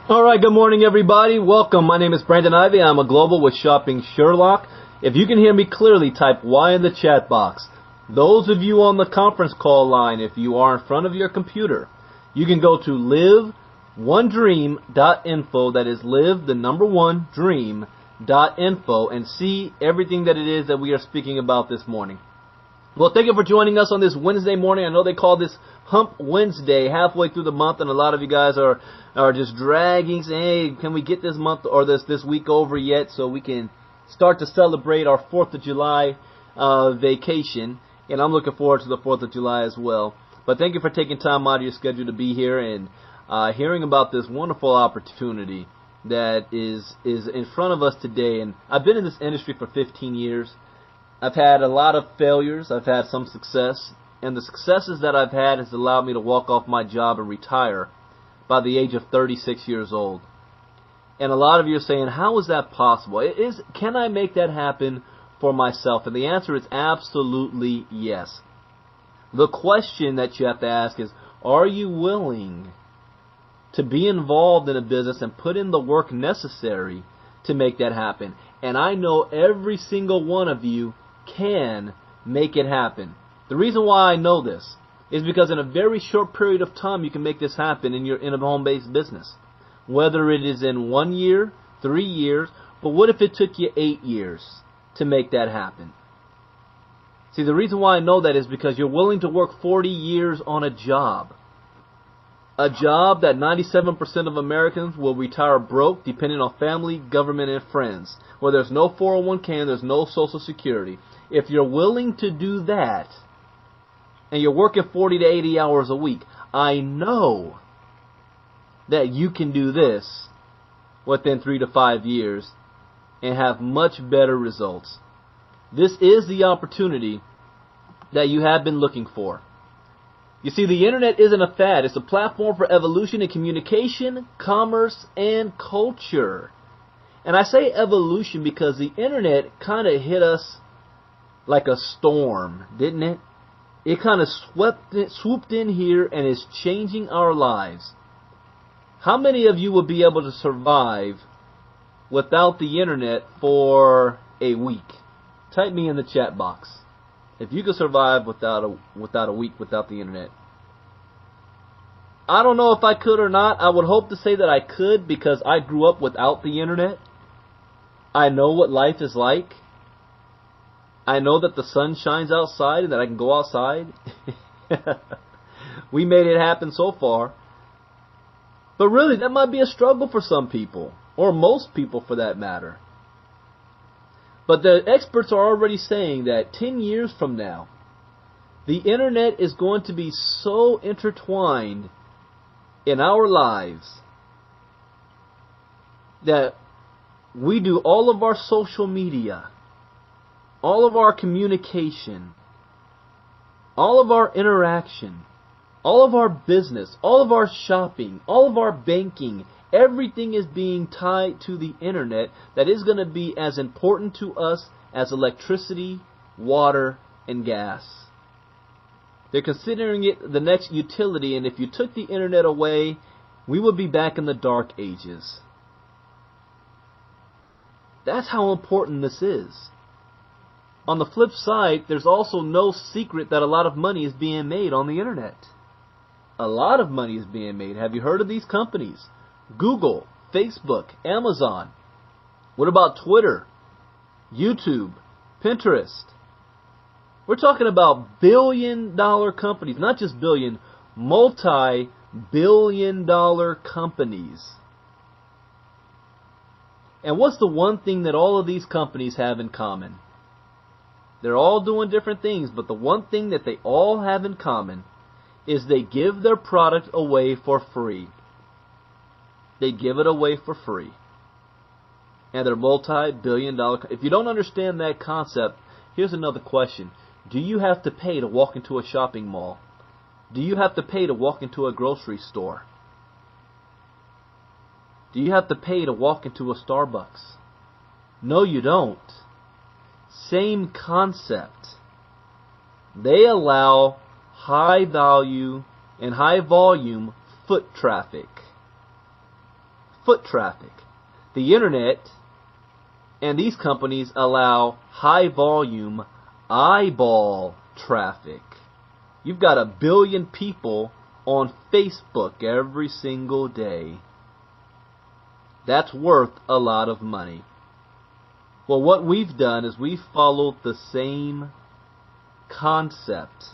Alright, good morning everybody. Welcome. My name is Brandon Ivey. I'm a global with Shopping Sherlock. If you can hear me clearly, type Y in the chat box. Those of you on the conference call line, if you are in front of your computer, you can go to liveonedream.info. That is live1dream.info and see everything that it is that we are speaking about this morning. Well, thank you for joining us on this Wednesday morning. I know they call this Hump Wednesday, halfway through the month, and a lot of you guys are just dragging, saying, hey, can we get this month or this week over yet so we can start to celebrate our 4th of July vacation. And I'm looking forward to the 4th of July as well. But thank you for taking time out of your schedule to be here and hearing about this wonderful opportunity that is in front of us today. And I've been in this industry for 15 years. I've had a lot of failures. I've had some success. And the successes that I've had has allowed me to walk off my job and retire by the age of 36 years old. And a lot of you are saying, how is that possible? Can I make that happen for myself? And the answer is absolutely yes. The question that you have to ask is, are you willing to be involved in a business and put in the work necessary to make that happen? And I know every single one of you can make it happen. The reason why I know this is because in a very short period of time you can make this happen in a home-based business. Whether it is in 1 year, 3 years, but what if it took you 8 years to make that happen? See, the reason why I know that is because you're willing to work 40 years on a job. A job that 97% of Americans will retire broke, depending on family, government, and friends. Where there's no 401k and there's no Social Security. If you're willing to do that, and you're working 40 to 80 hours a week, I know that you can do this within 3 to 5 years and have much better results. This is the opportunity that you have been looking for. You see, the internet isn't a fad. It's a platform for evolution in communication, commerce, and culture. And I say evolution because the internet kind of hit us like a storm, didn't it? It kind of swooped in here and is changing our lives. How many of you will be able to survive without the internet for a week? Type me in the chat box. If you could survive without a week without the internet. I don't know if I could or not. I would hope to say that I could because I grew up without the internet. I know what life is like. I know that the sun shines outside and that I can go outside. We made it happen so far. But really, that might be a struggle for some people, or most people for that matter. But the experts are already saying that 10 years from now, the internet is going to be so intertwined in our lives that we do all of our social media, all of our communication, all of our interaction, all of our business, all of our shopping, all of our banking, everything is being tied to the internet that is going to be as important to us as electricity, water, and gas. They're considering it the next utility, and if you took the internet away, we would be back in the dark ages. That's how important this is. On the flip side, there's also no secret that a lot of money is being made on the internet. A lot of money is being made. Have you heard of these companies? Google, Facebook, Amazon. What about Twitter, YouTube, Pinterest? We're talking about billion-dollar companies, not just billion, multi-billion-dollar companies. And what's the one thing that all of these companies have in common? They're all doing different things, but the one thing that they all have in common is they give their product away for free. They give it away for free. And they're multi-billion-dollar. If you don't understand that concept, here's another question. Do you have to pay to walk into a shopping mall? Do you have to pay to walk into a grocery store? Do you have to pay to walk into a Starbucks? No, you don't. Same concept. They allow high value and high volume foot traffic. foot traffic. The internet and these companies allow high volume eyeball traffic. You've got 1 billion people on Facebook every single day. That's worth a lot of money. Well, what we've done is we've followed the same concept.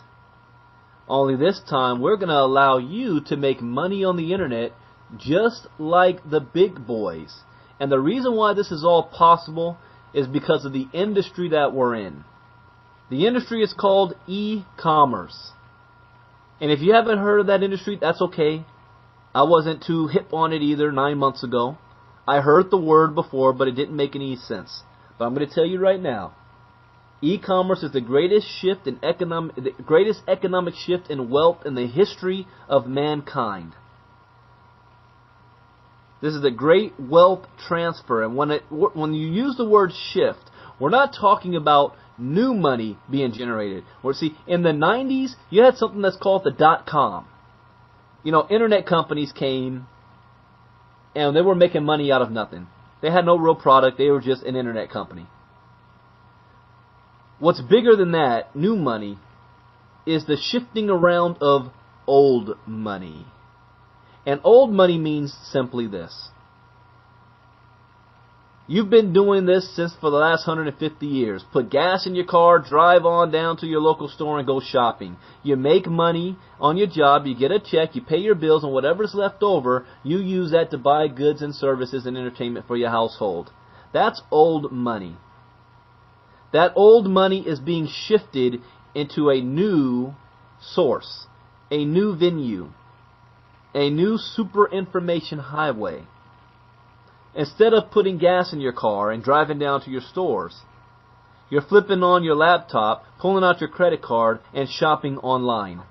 Only this time we're going to allow you to make money on the internet just like the big boys. And the reason why this is all possible is because of the industry that we're in. The industry is called e-commerce. And if you haven't heard of that industry, that's okay. I wasn't too hip on it either 9 months ago. I heard the word before, but it didn't make any sense. But I'm going to tell you right now, e-commerce is the greatest economic shift in wealth in the history of mankind. This is a great wealth transfer, and when you use the word shift, we're not talking about new money being generated. See, in the 90s, you had something that's called the .com. You know, internet companies came, and they were making money out of nothing. They had no real product. They were just an internet company. What's bigger than that, new money, is the shifting around of old money. And old money means simply this. You've been doing this since for the last 150 years. Put gas in your car, drive on down to your local store and go shopping. You make money on your job, you get a check, you pay your bills, and whatever's left over, you use that to buy goods and services and entertainment for your household. That's old money. That old money is being shifted into a new source, a new venue, a new super information highway. Instead of putting gas in your car and driving down to your stores, you're flipping on your laptop, pulling out your credit card, and shopping online.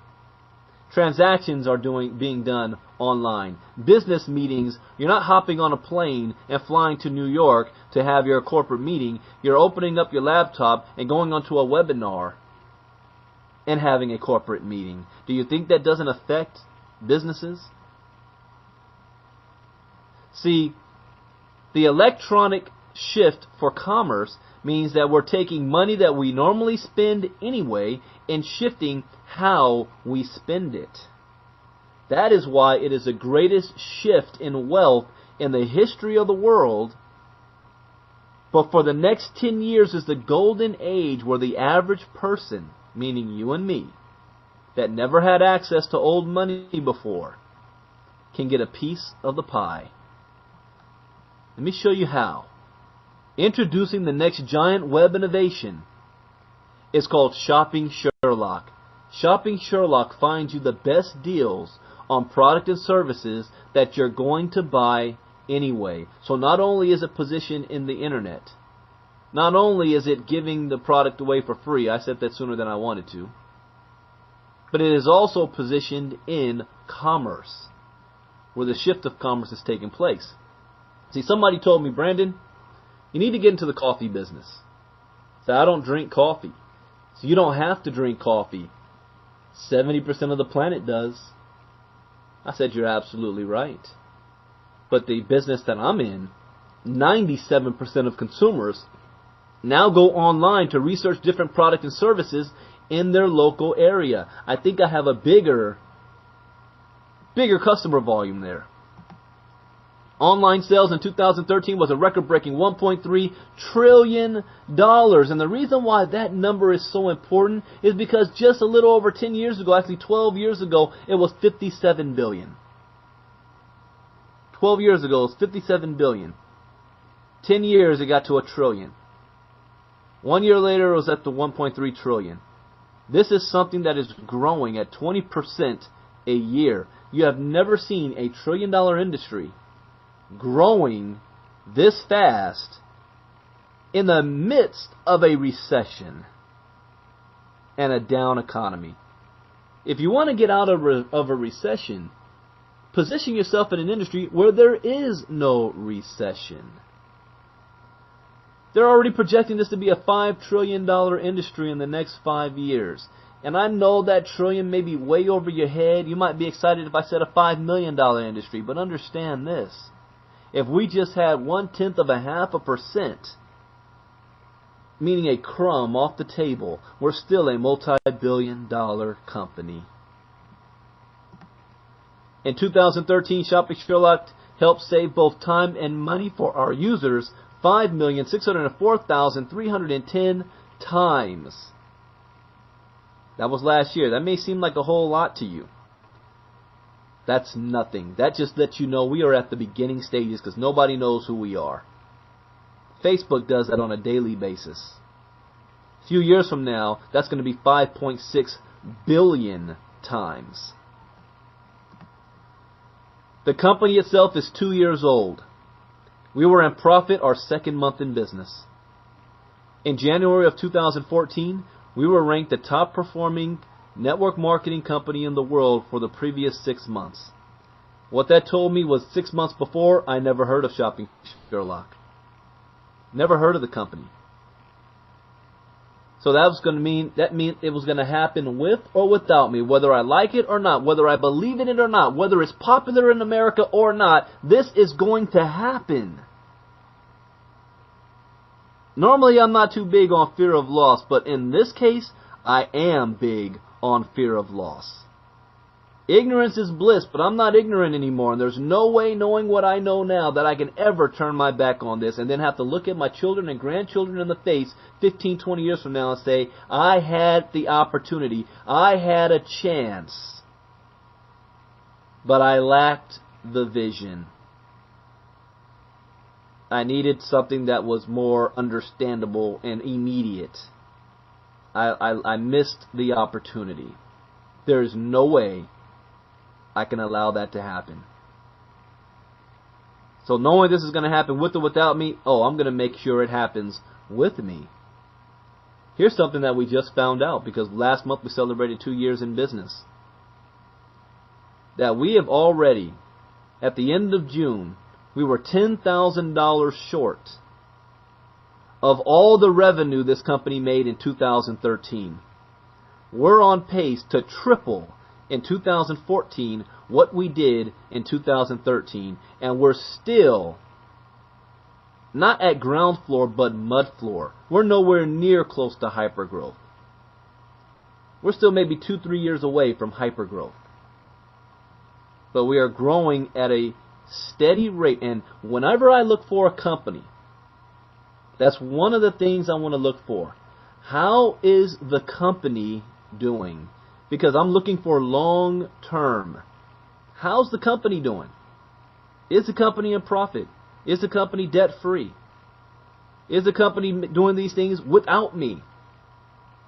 Transactions are being done online. Business meetings, you're not hopping on a plane and flying to New York to have your corporate meeting. You're opening up your laptop and going onto a webinar and having a corporate meeting. Do you think that doesn't affect businesses? See, the electronic shift for commerce means that we're taking money that we normally spend anyway and shifting how we spend it. That is why it is the greatest shift in wealth in the history of the world. But for the next 10 years is the golden age where the average person, meaning you and me, that never had access to old money before, can get a piece of the pie. Let me show you how. Introducing the next giant web innovation is called Shopping Sherlock. Shopping Sherlock finds you the best deals on product and services that you're going to buy anyway. So not only is it positioned in the internet, not only is it giving the product away for free, I said that sooner than I wanted to, but it is also positioned in commerce, where the shift of commerce is taking place. See, somebody told me, Brandon, you need to get into the coffee business. So I don't drink coffee. So you don't have to drink coffee. 70% of the planet does. I said, you're absolutely right. But the business that I'm in, 97% of consumers now go online to research different products and services in their local area. I think I have a bigger customer volume there. Online sales in 2013 was a record-breaking $1.3 trillion. And the reason why that number is so important is because just a little over 10 years ago, actually 12 years ago, it was $57 billion. 12 years ago, it was $57 billion. 10 years, it got to $1 trillion. 1 year later, it was at the $1.3 trillion. This is something that is growing at 20% a year. You have never seen a $1 trillion industry growing this fast in the midst of a recession and a down economy. If you want to get out of a recession, position yourself in an industry where there is no recession. They're already projecting this to be a $5 trillion industry in the next 5 years. And I know that trillion may be way over your head. You might be excited if I said a $5 million industry, but understand this. if we just had 0.1%, meaning a crumb off the table, we're still a multi-billion-dollar company. In 2013, Shopping Sherlock helped save both time and money for our users 5,604,310 times. That was last year. That may seem like a whole lot to you. That's nothing. That just lets you know we are at the beginning stages because nobody knows who we are. Facebook does that on a daily basis. A few years from now, that's going to be 5.6 billion times. The company itself is 2 years old. We were in profit our second month in business. In January of 2014, we were ranked the top performing network marketing company in the world for the previous 6 months. What that told me was 6 months before, I never heard of Shopping Sherlock. Never heard of the company. So that meant it was going to happen with or without me, whether I like it or not, whether I believe in it or not, whether it's popular in America or not, this is going to happen. Normally I'm not too big on fear of loss, but in this case, I am big on fear of loss. Ignorance is bliss, but I'm not ignorant anymore, and there's no way, knowing what I know now, that I can ever turn my back on this and then have to look at my children and grandchildren in the face 15, 20 years from now and say, I had the opportunity, I had a chance, but I lacked the vision. I needed something that was more understandable and immediate. I missed the opportunity. There is no way I can allow that to happen. So knowing this is going to happen with or without me, I'm going to make sure it happens with me. Here's something that we just found out, because last month we celebrated 2 years in business. That we have already, at the end of June, we were $10,000 short of all the revenue this company made in 2013. We're on pace to triple in 2014 what we did in 2013, and we're still not at ground floor but mud floor. We're nowhere near close to hypergrowth. We're still maybe 2-3 years away from hypergrowth, but we are growing at a steady rate. And whenever I look for a company, that's one of the things I want to look for. How is the company doing? Because I'm looking for long term. How's the company doing? Is the company in profit? Is the company debt free? Is the company doing these things without me?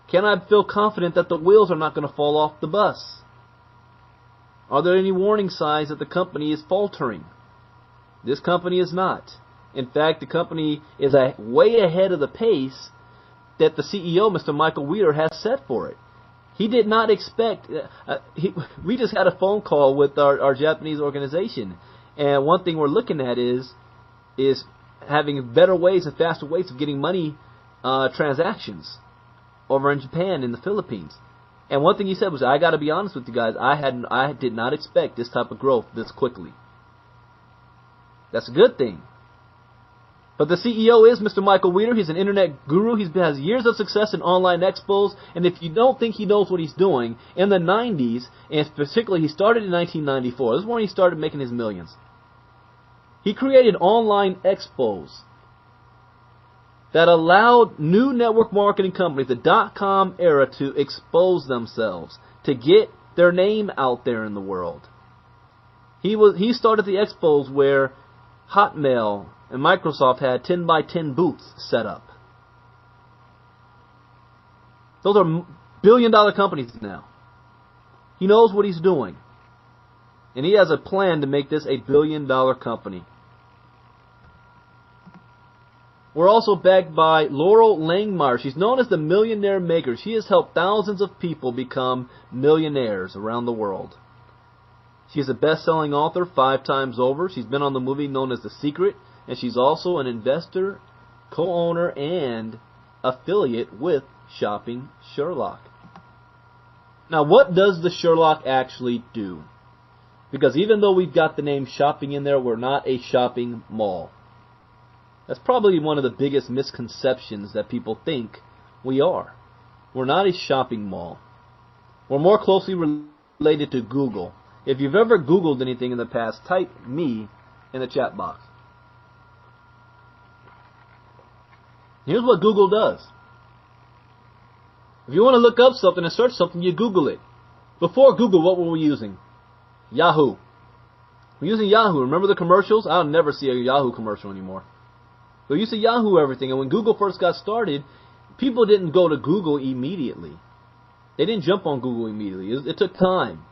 Can I feel confident that the wheels are not going to fall off the bus? Are there any warning signs that the company is faltering? This company is not. In fact, the company is way ahead of the pace that the CEO, Mr. Michael Weeder, has set for it. He did not expect... we just had a phone call with our Japanese organization. And one thing we're looking at is having better ways and faster ways of getting money transactions over in Japan and the Philippines. And one thing he said was, I got to be honest with you guys, I did not expect this type of growth this quickly. That's a good thing. But the CEO is Mr. Michael Weeder. He's an internet guru. He has years of success in online expos. And if you don't think he knows what he's doing, in the 90s, and particularly he started in 1994. This is when he started making his millions. He created online expos that allowed new network marketing companies, the .com era, to expose themselves, to get their name out there in the world. He started the expos where Hotmail and Microsoft had 10 by 10 booths set up. Those are billion-dollar companies now. He knows what he's doing. And he has a plan to make this a billion-dollar company. We're also backed by Laurel Langmeyer. She's known as the Millionaire Maker. She has helped thousands of people become millionaires around the world. She's a best-selling author 5 times over. She's been on the movie known as The Secret. And she's also an investor, co-owner, and affiliate with Shopping Sherlock. Now, what does the Sherlock actually do? Because even though we've got the name shopping in there, we're not a shopping mall. That's probably one of the biggest misconceptions that people think we are. We're not a shopping mall. We're more closely related to Google. If you've ever Googled anything in the past, type me in the chat box. Here's what Google does. If you want to look up something and search something, you Google it. Before Google, what were we using? Yahoo. We're using Yahoo. Remember the commercials? I'll never see a Yahoo commercial anymore. We used to Yahoo everything, and when Google first got started, people didn't go to Google immediately. They didn't jump on Google immediately. It took time.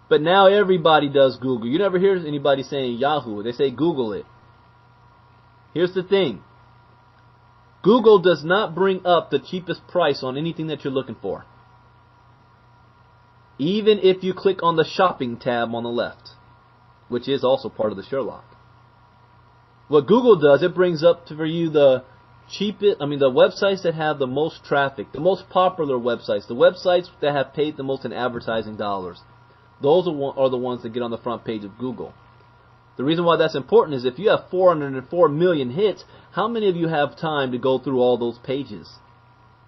But now everybody does Google. You never hear anybody saying Yahoo. They say Google it. Here's the thing. Google does not bring up the cheapest price on anything that you're looking for. Even if you click on the shopping tab on the left, which is also part of the Sherlock. What Google does, it brings up for you the cheapest, the websites that have the most traffic, the most popular websites, the websites that have paid the most in advertising dollars. Those are the ones that get on the front page of Google. The reason why that's important is if you have 404 million hits, how many of you have time to go through all those pages?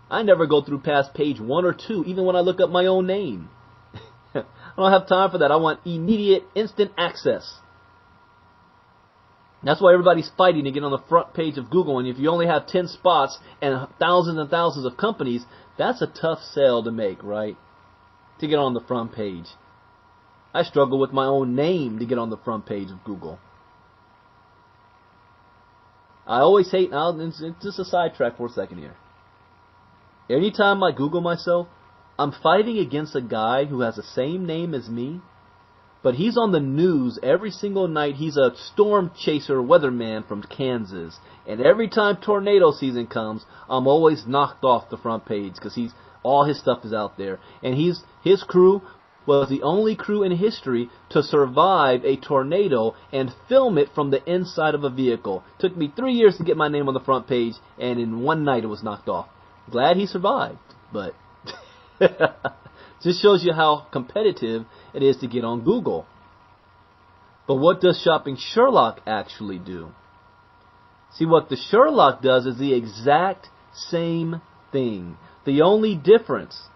I never go through past page 1 or 2, even when I look up my own name. I don't have time for that. I want immediate, instant access. That's why everybody's fighting to get on the front page of Google. And if you only have 10 spots and thousands of companies, that's a tough sell to make, right? To get on the front page. I struggle with my own name to get on the front page of Google. I always hate, it's just a sidetrack for a second here. Anytime I Google myself, I'm fighting against a guy who has the same name as me, but he's on the news every single night. He's a storm chaser weatherman from Kansas. And every time tornado season comes, I'm always knocked off the front page because all his stuff is out there. And his crew was the only crew in history to survive a tornado and film it from the inside of a vehicle. Took me 3 years to get my name on the front page, and in one night it was knocked off. Glad he survived, but just shows you how competitive it is to get on Google. But what does Shopping Sherlock actually do? See, what the Sherlock does is the exact same thing. The only difference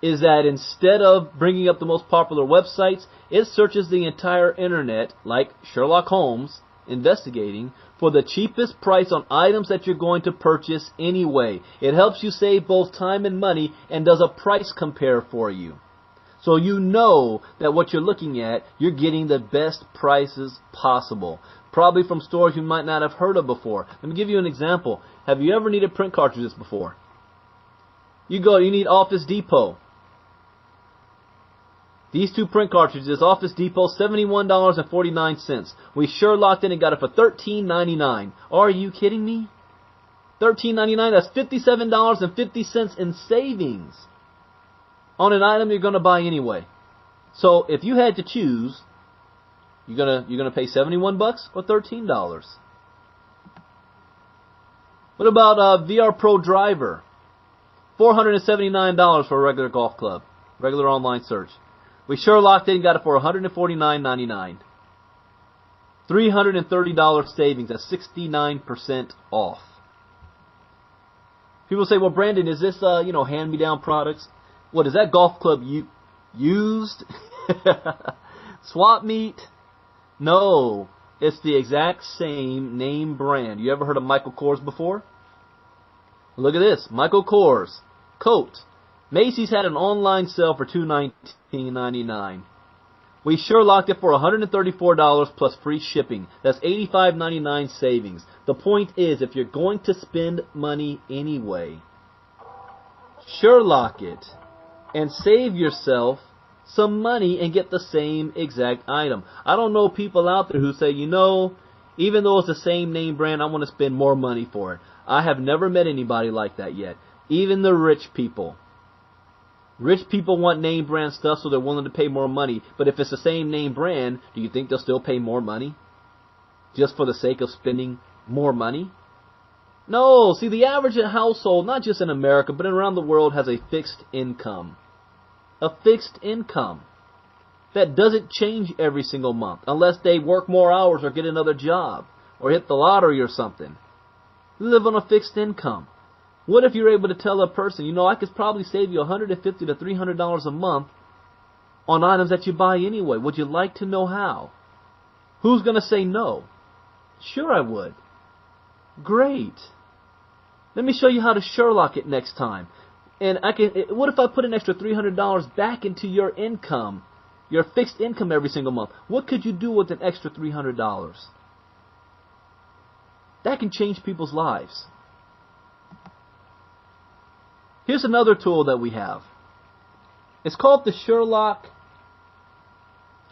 is that instead of bringing up the most popular websites, it searches the entire internet, like Sherlock Holmes, investigating, for the cheapest price on items that you're going to purchase anyway. It helps you save both time and money and does a price compare for you. So you know that what you're looking at, you're getting the best prices possible. Probably from stores you might not have heard of before. Let me give you an example. Have you ever needed print cartridges before? You need Office Depot. These two print cartridges, Office Depot, $71.49. We Sherlocked in and got it for $13.99. Are you kidding me? $13.99, that's $57.50 in savings on an item you're going to buy anyway. So if you had to choose, you're gonna pay $71 or $13. What about VR Pro Driver? $479 for a regular golf club, regular online search. We Sherlocked it and got it for $149.99. $330 savings. That's 69% off. People say, well, Brandon, is this, hand-me-down products? What, is that golf club used? Swap meet? No. It's the exact same name brand. You ever heard of Michael Kors before? Look at this. Michael Kors. Coat. Macy's had an online sale for $219.99. We Sherlocked it for $134 plus free shipping. That's $85.99 savings. The point is, if you're going to spend money anyway, Sherlock it and save yourself some money and get the same exact item. I don't know people out there who say, even though it's the same name brand, I want to spend more money for it. I have never met anybody like that yet. Even the rich people. Rich people want name brand stuff, so they're willing to pay more money. But if it's the same name brand, do you think they'll still pay more money? Just for the sake of spending more money? No. See, the average household, not just in America, but around the world, has a fixed income. A fixed income. that doesn't change every single month unless they work more hours or get another job or hit the lottery or something. You live on a fixed income. What if you're able to tell a person, you know, I could probably save you $150 to $300 a month on items that you buy anyway. Would you like to know how? Who's going to say no? Sure I would. Great. Let me show you how to Sherlock it next time. And what if I put an extra $300 back into your income, your fixed income every single month? What could you do with an extra $300? That can change people's lives. Here's another tool that we have. It's called the Sherlock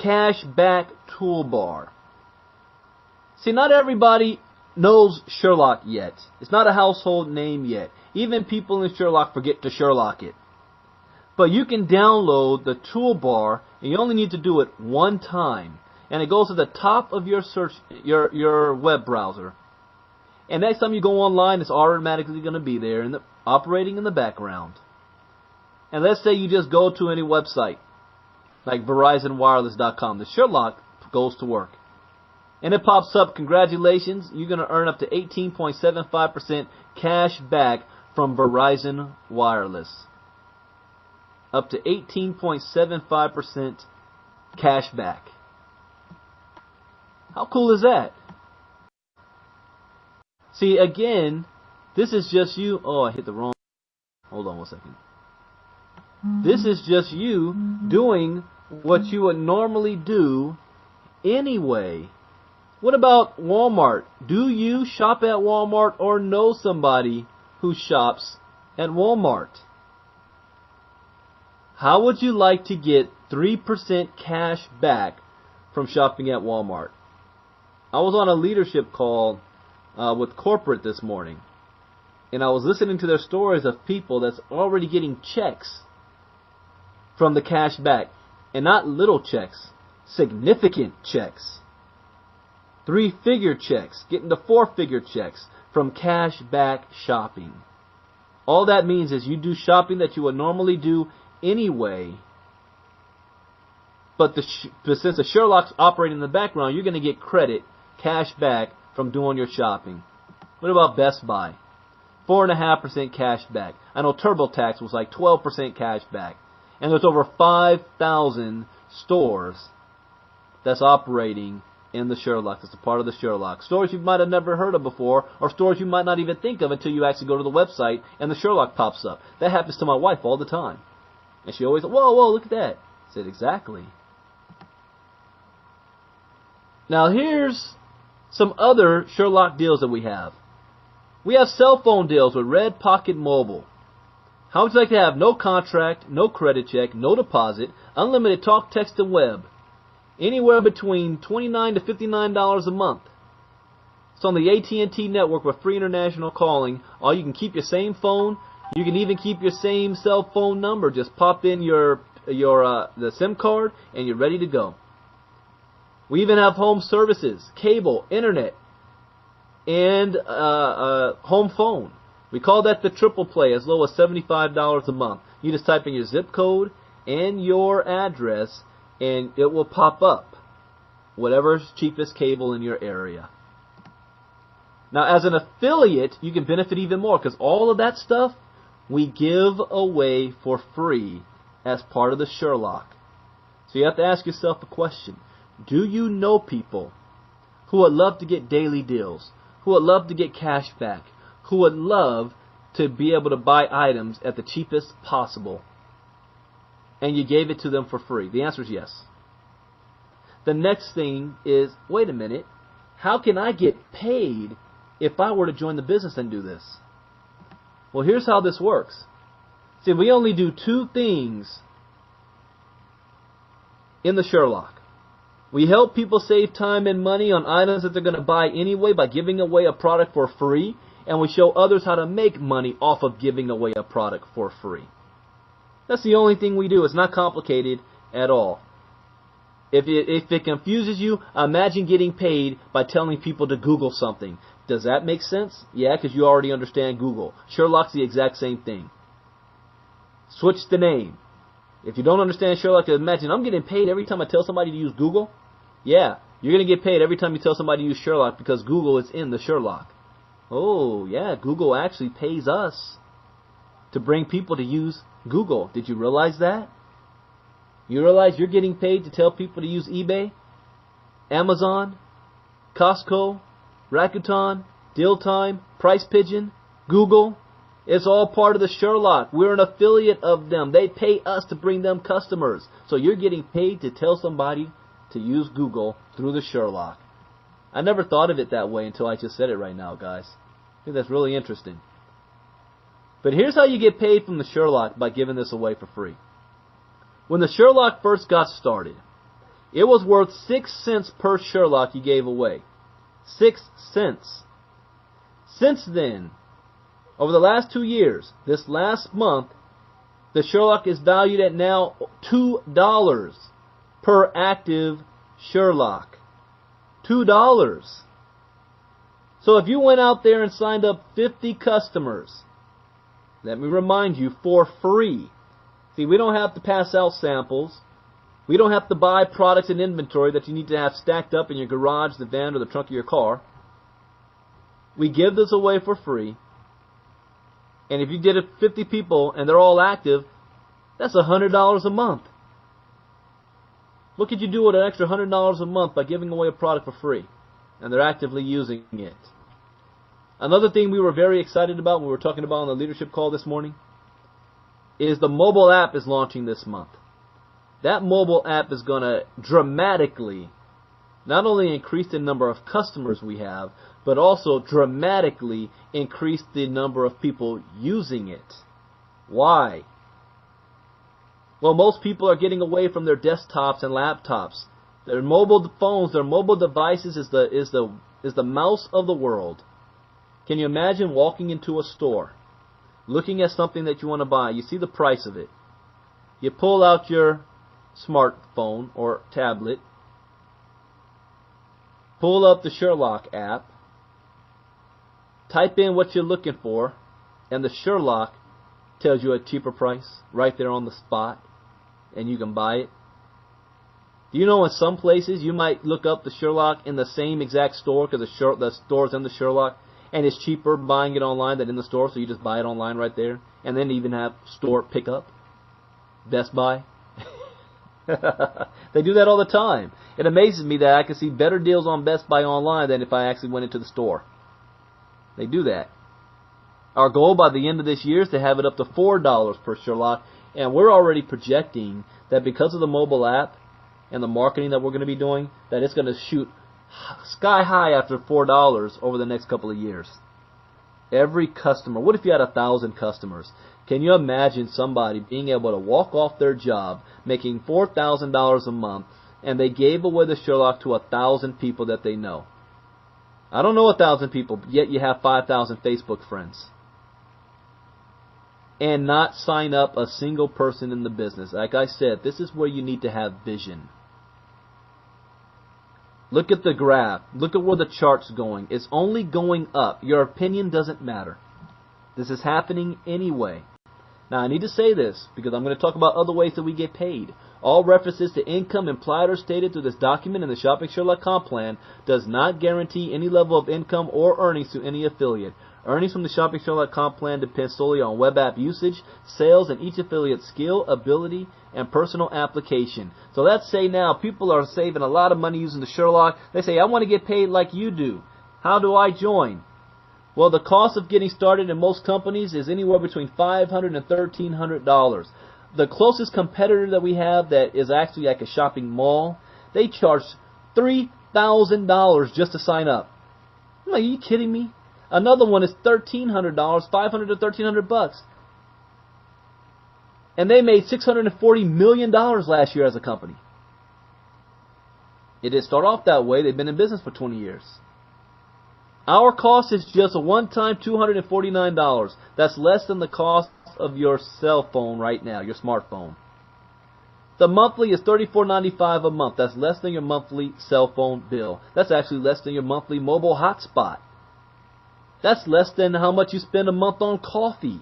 Cashback Toolbar. See, not everybody knows Sherlock yet. It's not a household name yet. Even people in Sherlock forget to Sherlock it. But you can download the toolbar, and you only need to do it one time. And it goes to the top of your search, your web browser. And next time you go online, it's automatically going to be there, operating in the background. And let's say you just go to any website, like VerizonWireless.com. The Sherlock goes to work. And it pops up, congratulations, you're going to earn up to 18.75% cash back from Verizon Wireless. Up to 18.75% cash back. How cool is that? See, again, this is just you. Oh, I hit the wrong. Hold on one second. This is just you doing what you would normally do anyway. What about Walmart? Do you shop at Walmart or know somebody who shops at Walmart? How would you like to get 3% cash back from shopping at Walmart? I was on a leadership call with corporate this morning, and I was listening to their stories of people that's already getting checks from the cash back, and not little checks, significant checks. 3-figure checks, getting to 4-figure checks from cash back shopping. All that means is you do shopping that you would normally do anyway, but since the Sherlock's operating in the background, you're going to get credit, cash back, from doing your shopping. What about Best Buy? 4.5% cash back. I know TurboTax was like 12% cash back. And there's over 5,000 stores that's operating in the Sherlock. That's a part of the Sherlock. Stores you might have never heard of before, or stores you might not even think of until you actually go to the website and the Sherlock pops up. That happens to my wife all the time. And she always, whoa, look at that. I said, exactly. Now here's some other Sherlock deals that we have. We have cell phone deals with Red Pocket Mobile. How would you like to have no contract, no credit check, no deposit, unlimited talk, text, and web? Anywhere between $29 to $59 a month. It's on the AT&T network with free international calling. Or you can keep your same phone. You can even keep your same cell phone number. Just pop in the SIM card and you're ready to go. We even have home services, cable, internet, and home phone. We call that the triple play, as low as $75 a month. You just type in your zip code and your address, and it will pop up whatever's cheapest cable in your area. Now, as an affiliate, you can benefit even more, because all of that stuff we give away for free as part of the Sherlock. So you have to ask yourself a question. Do you know people who would love to get daily deals, who would love to get cash back, who would love to be able to buy items at the cheapest possible, and you gave it to them for free? The answer is yes. The next thing is, wait a minute, how can I get paid if I were to join the business and do this? Well, here's how this works. See, we only do 2 things in the Sherlock. We help people save time and money on items that they're going to buy anyway by giving away a product for free, and we show others how to make money off of giving away a product for free. That's the only thing we do. It's not complicated at all. If it confuses you, imagine getting paid by telling people to Google something. Does that make sense? Yeah, because you already understand Google. Sherlock's the exact same thing. Switch the name. If you don't understand Sherlock, imagine I'm getting paid every time I tell somebody to use Google. Yeah, you're going to get paid every time you tell somebody to use Sherlock because Google is in the Sherlock. Oh, yeah, Google actually pays us to bring people to use Google. Did you realize that? You realize you're getting paid to tell people to use eBay, Amazon, Costco, Rakuten, Deal Time, Price Pigeon, Google? It's all part of the Sherlock. We're an affiliate of them. They pay us to bring them customers. So you're getting paid to tell somebody to use Google through the Sherlock. I never thought of it that way until I just said it right now, guys. I think that's really interesting. But here's how you get paid from the Sherlock by giving this away for free. When the Sherlock first got started, it was worth 6 cents per Sherlock you gave away. 6 cents. Since then, over the last 2 years, this last month, the Sherlock is valued at now $2 per active Sherlock. $2. So if you went out there and signed up 50 customers, let me remind you, for free. See, we don't have to pass out samples. We don't have to buy products and inventory that you need to have stacked up in your garage, the van, or the trunk of your car. We give this away for free. And if you did it 50 people and they're all active, that's $100 a month. What could you do with an extra $100 a month by giving away a product for free? And they're actively using it. Another thing we were very excited about when we were talking about on the leadership call this morning is the mobile app is launching this month. That mobile app is going to dramatically not only increase the number of customers we have, but also dramatically increase the number of people using it. Why? Well, most people are getting away from their desktops and laptops. Their mobile phones, their mobile devices is the mouse of the world. Can you imagine walking into a store, looking at something that you want to buy? You see the price of it. You pull out your smartphone or tablet, pull up the Sherlock app, type in what you're looking for, and the Sherlock tells you a cheaper price right there on the spot, and you can buy it. Do you know in some places you might look up the Sherlock in the same exact store because the store's in the Sherlock, and it's cheaper buying it online than in the store, so you just buy it online right there, and then even have store pickup, Best Buy. They do that all the time. It amazes me that I can see better deals on Best Buy online than if I actually went into the store. They do that. Our goal by the end of this year is to have it up to $4 per Sherlock, and we're already projecting that because of the mobile app and the marketing that we're going to be doing, that it's going to shoot sky high after $4 over the next couple of years. Every customer. What if you had 1,000 customers? Can you imagine somebody being able to walk off their job making $4,000 a month and they gave away the Sherlock to 1,000 people that they know? I don't know 1,000 people, yet you have 5,000 Facebook friends. And not sign up a single person in the business. Like I said, this is where you need to have vision. Look at the graph. Look at where the chart's going. It's only going up. Your opinion doesn't matter. This is happening anyway. Now, I need to say this because I'm going to talk about other ways that we get paid. All references to income implied or stated through this document in the Shopping Sherlock Comp Plan does not guarantee any level of income or earnings to any affiliate. Earnings from the Shopping Sherlock Comp Plan depend solely on web app usage, sales, and each affiliate's skill, ability, and personal application. So let's say now people are saving a lot of money using the Sherlock. They say, I want to get paid like you do. How do I join? Well, the cost of getting started in most companies is anywhere between $500 and $1,300. The closest competitor that we have that is actually like a shopping mall, they charge $3,000 just to sign up. I'm like, are you kidding me? Another one is $1,300, $500 to $1,300. And they made $640 million last year as a company. It didn't start off that way. They've been in business for 20 years. Our cost is just a one-time $249. That's less than the cost of your cell phone right now, your smartphone. The monthly is $34.95 a month. That's less than your monthly cell phone bill. That's actually less than your monthly mobile hotspot. That's less than how much you spend a month on coffee.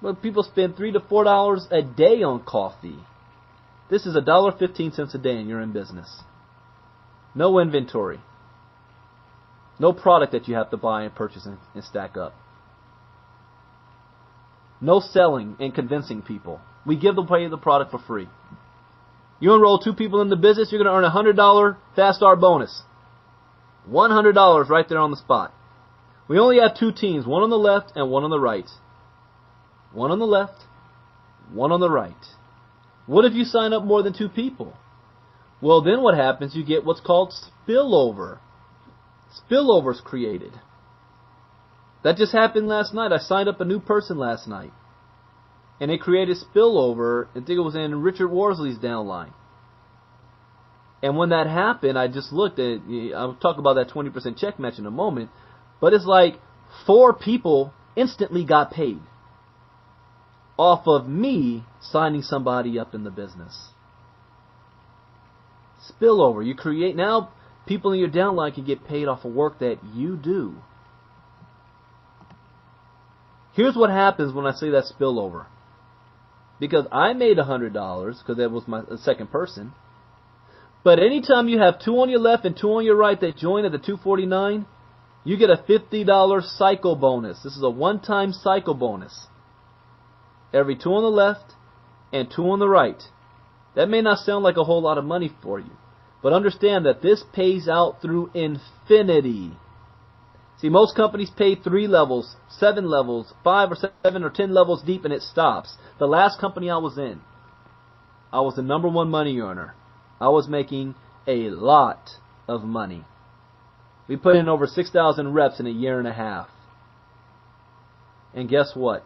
But people spend $3 to $4 a day on coffee. This is $1.15 a day and you're in business. No inventory. No product that you have to buy and purchase and stack up. No selling and convincing people. We give away the product for free. You enroll 2 people in the business, you're going to earn a $100 Fast Start bonus. $100 right there on the spot. We only have 2 teams, one on the left and one on the right. One on the left, one on the right. What if you sign up more than 2 people? Well, then what happens? You get what's called spillover. Spillover's created. That just happened last night. I signed up a new person last night. And it created spillover. I think it was in Richard Worsley's downline. And when that happened, I just looked at, I'll talk about that 20% check match in a moment, but it's like 4 people instantly got paid off of me signing somebody up in the business. Spillover. You create, now people in your downline can get paid off of work that you do. Here's what happens when I say that spillover. Because I made $100, because that was my second person. But anytime you have 2 on your left and 2 on your right that join at the 249, you get a $50 cycle bonus. This is a one-time cycle bonus. Every 2 on the left and 2 on the right. That may not sound like a whole lot of money for you, but understand that this pays out through infinity. See, most companies pay 3 levels, 7 levels, 5 or 7 or 10 levels deep, and it stops. The last company I was in, I was the #1 money earner. I was making a lot of money. We put in over 6,000 reps in a year and a half. And guess what?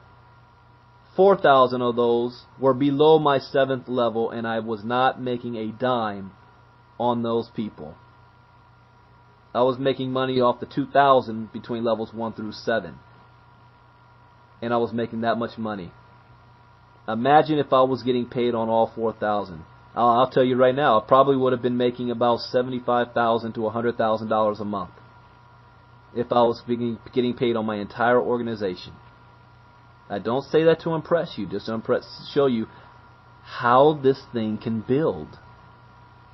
4,000 of those were below my 7th level, and I was not making a dime on those people. I was making money off the 2,000 between levels 1 through 7. And I was making that much money. Imagine if I was getting paid on all 4,000. I'll tell you right now, I probably would have been making about $75,000 to $100,000 a month if I was getting paid on my entire organization. I don't say that to impress you, just to show you how this thing can build.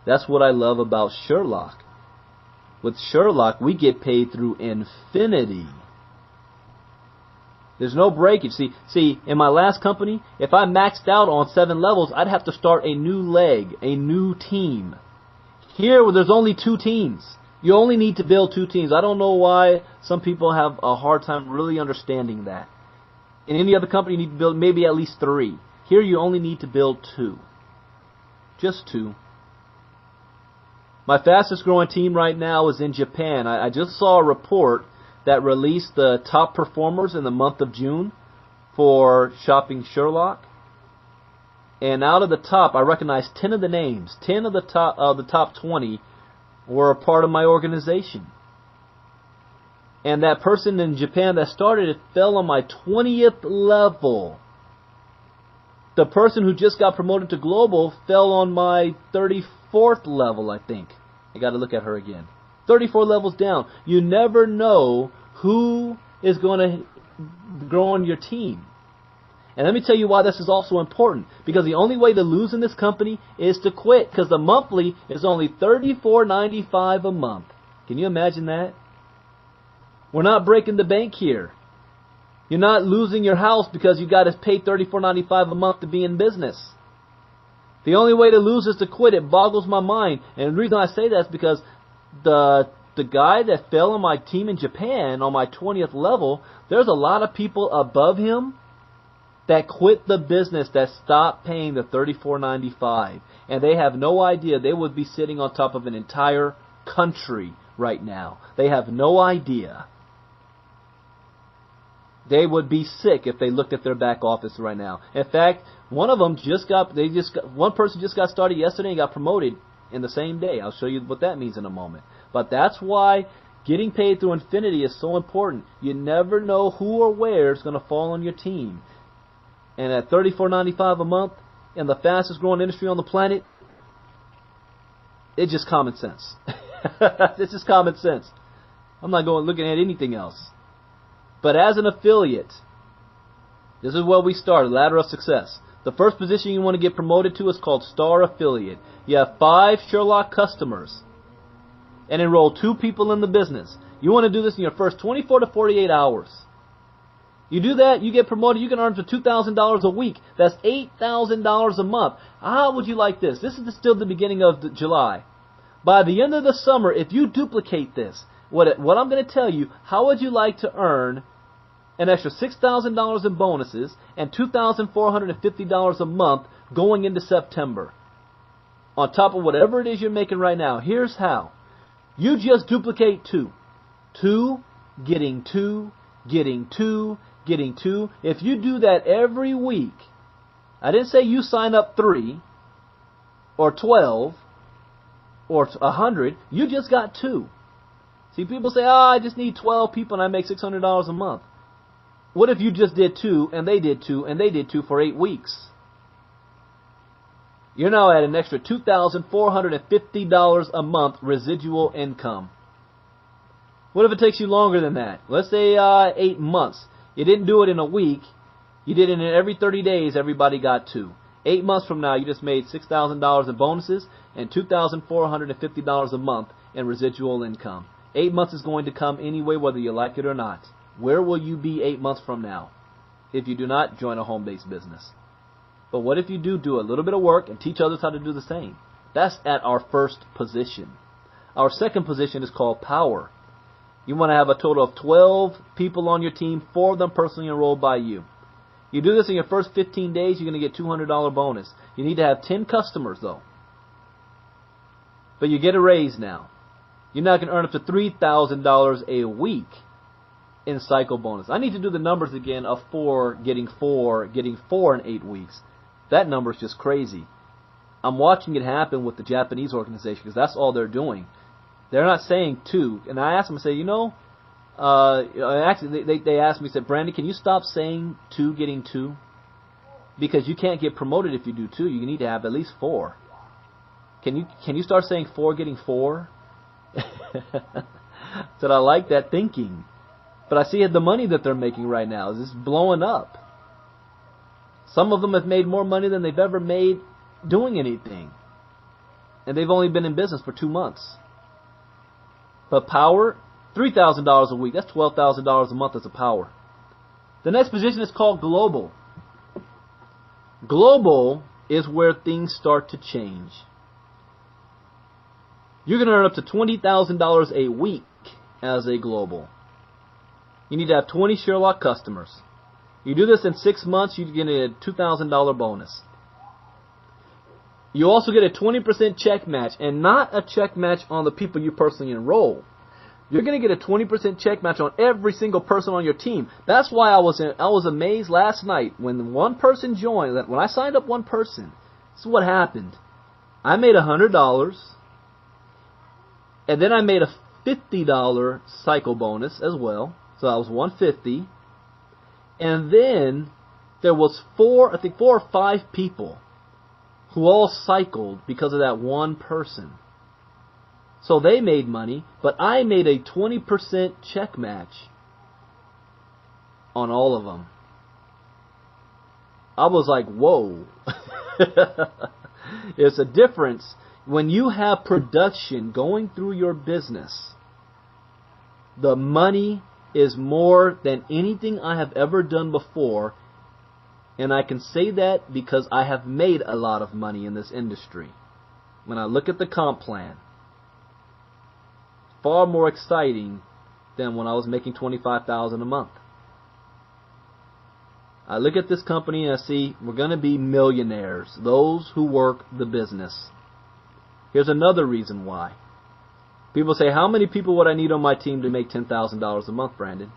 That's what I love about Sherlock. With Sherlock, we get paid through infinity. There's no breakage. See, in my last company, if I maxed out on 7 levels, I'd have to start a new leg, a new team. Here, where there's only 2 teams. You only need to build 2 teams. I don't know why some people have a hard time really understanding that. In any other company, you need to build maybe at least 3. Here, you only need to build 2. Just 2. My fastest growing team right now is in Japan. I just saw a report that released the top performers in the month of June for shopping Sherlock. And out of the top, I recognize 10 of the names. 10 of the top 20 were a part of my organization. And that person in Japan that started it fell on my 20th level. The person who just got promoted to global fell on my 34th level, I think. I got to look at her again. 34 levels down. You never know who is going to grow on your team. And let me tell you why this is also important. Because the only way to lose in this company is to quit. Because the monthly is only $34.95 a month. Can you imagine that? We're not breaking the bank here. You're not losing your house because you got to pay $34.95 a month to be in business. The only way to lose is to quit. It boggles my mind. And the reason I say that is because the guy that fell on my team in Japan on my 20th level, there's a lot of people above him that quit the business, that stopped paying the $34.95. And they have no idea. They would be sitting on top of an entire country right now. They have no idea. They would be sick if they looked at their back office right now. In fact, one person just got started yesterday and got promoted in the same day. I'll show you what that means in a moment. But that's why getting paid through infinity is so important. You never know who or where is going to fall on your team. And at $34.95 a month in the fastest growing industry on the planet, it's just common sense. It's just common sense. I'm not looking at anything else. But as an affiliate, This is where we start, ladder of success. The first position you want to get promoted to is called Star Affiliate. You have 5 Sherlock customers and enroll 2 people in the business. You want to do this in your first 24 to 48 hours. You do that, you get promoted, you can earn up to $2,000 a week. That's $8,000 a month. How would you like this? This is still the beginning of July. By the end of the summer, if you duplicate this, what I'm going to tell you, how would you like to earn an extra $6,000 in bonuses and $2,450 a month going into September? On top of whatever it is you're making right now, here's how. You just duplicate 2. 2, getting 2, getting 2, getting 2. If you do that every week, I didn't say you sign up 3 or 12 or 100. You just got 2. See, people say, I just need 12 people and I make $600 a month. What if you just did 2 and they did 2 and they did 2 for 8 weeks? You're now at an extra $2,450 a month residual income. What if it takes you longer than that? Let's say 8 months. You didn't do it in a week. You did it in every 30 days. Everybody got 2. 8 months from now, you just made $6,000 in bonuses and $2,450 a month in residual income. 8 months is going to come anyway, whether you like it or not. Where will you be 8 months from now if you do not join a home-based business? But what if you do a little bit of work and teach others how to do the same? That's at our first position. Our second position is called power. You want to have a total of 12 people on your team, 4 of them personally enrolled by you. You do this in your first 15 days, you're going to get $200 bonus. You need to have 10 customers, though. But you get a raise now. You're now going to earn up to $3,000 a week in cycle bonus. I need to do the numbers again of 4 getting 4 in 8 weeks. That number is just crazy. I'm watching it happen with the Japanese organization because that's all they're doing. They're not saying 2. And I asked them, I said, actually, they asked me, said, Brandon, can you stop saying 2 getting 2? Because you can't get promoted if you do 2. You need to have at least 4. Can you start saying 4 getting 4? Said, I like that thinking. But I see the money that they're making right now is just blowing up. Some of them have made more money than they've ever made doing anything. And they've only been in business for 2 months. But power, $3,000 a week. That's $12,000 a month as a power. The next position is called global. Global is where things start to change. You're going to earn up to $20,000 a week as a global. You need to have 20 Sherlock customers. You do this in 6 months, you get a $2,000 bonus. You also get a 20% check match, and not a check match on the people you personally enroll. You're going to get a 20% check match on every single person on your team. That's why I was amazed last night when one person joined. When I signed up one person, this is what happened. I made $100, and then I made a $50 cycle bonus as well. So that was $150. And then there was 4 or 5 people who all cycled because of that one person. So they made money, but I made a 20% check match on all of them. I was like, whoa. It's a difference when you have production going through your business. The money is more than anything I have ever done before, and I can say that because I have made a lot of money in this industry. When I look at the comp plan, far more exciting than when I was making $25,000 a month. I look at this company and I see we're going to be millionaires, those who work the business. Here's another reason why. People say, how many people would I need on my team to make $10,000 a month, Brandon?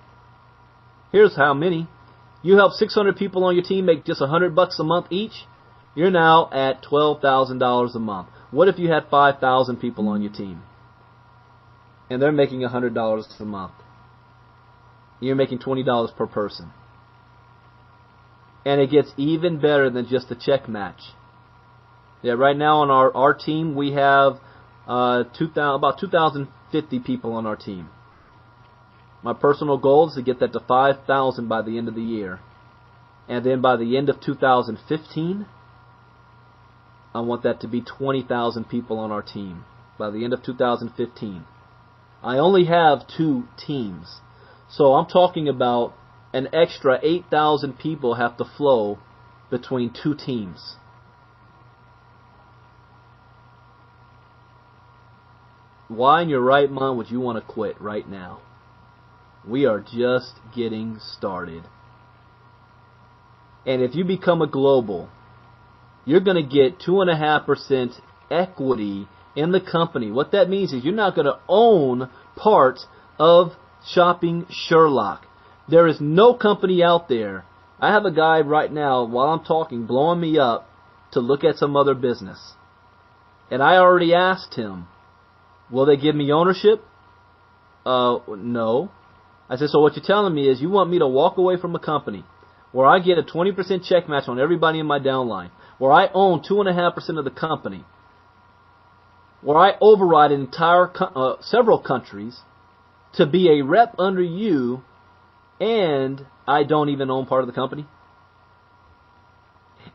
Here's how many. You help 600 people on your team make just $100 a month each. You're now at $12,000 a month. What if you had 5,000 people on your team? And they're making $100 a month. You're making $20 per person. And it gets even better than just a check match. Yeah, right now on our team, we have about 2,050 people on our team. My personal goal is to get that to 5,000 by the end of the year. And then by the end of 2015, I want that to be 20,000 people on our team. By the end of 2015. I only have 2 teams. So I'm talking about an extra 8,000 people have to flow between 2 teams. Why in your right mind would you want to quit right now? We are just getting started. And if you become a global, you're going to get 2.5% equity in the company. What that means is you're not going to own part of Shopping Sherlock. There is no company out there. I have a guy right now, while I'm talking, blowing me up to look at some other business. And I already asked him, will they give me ownership? No. I said, so what you're telling me is you want me to walk away from a company where I get a 20% check match on everybody in my downline, where I own 2.5% of the company, where I override an entire several countries to be a rep under you, and I don't even own part of the company?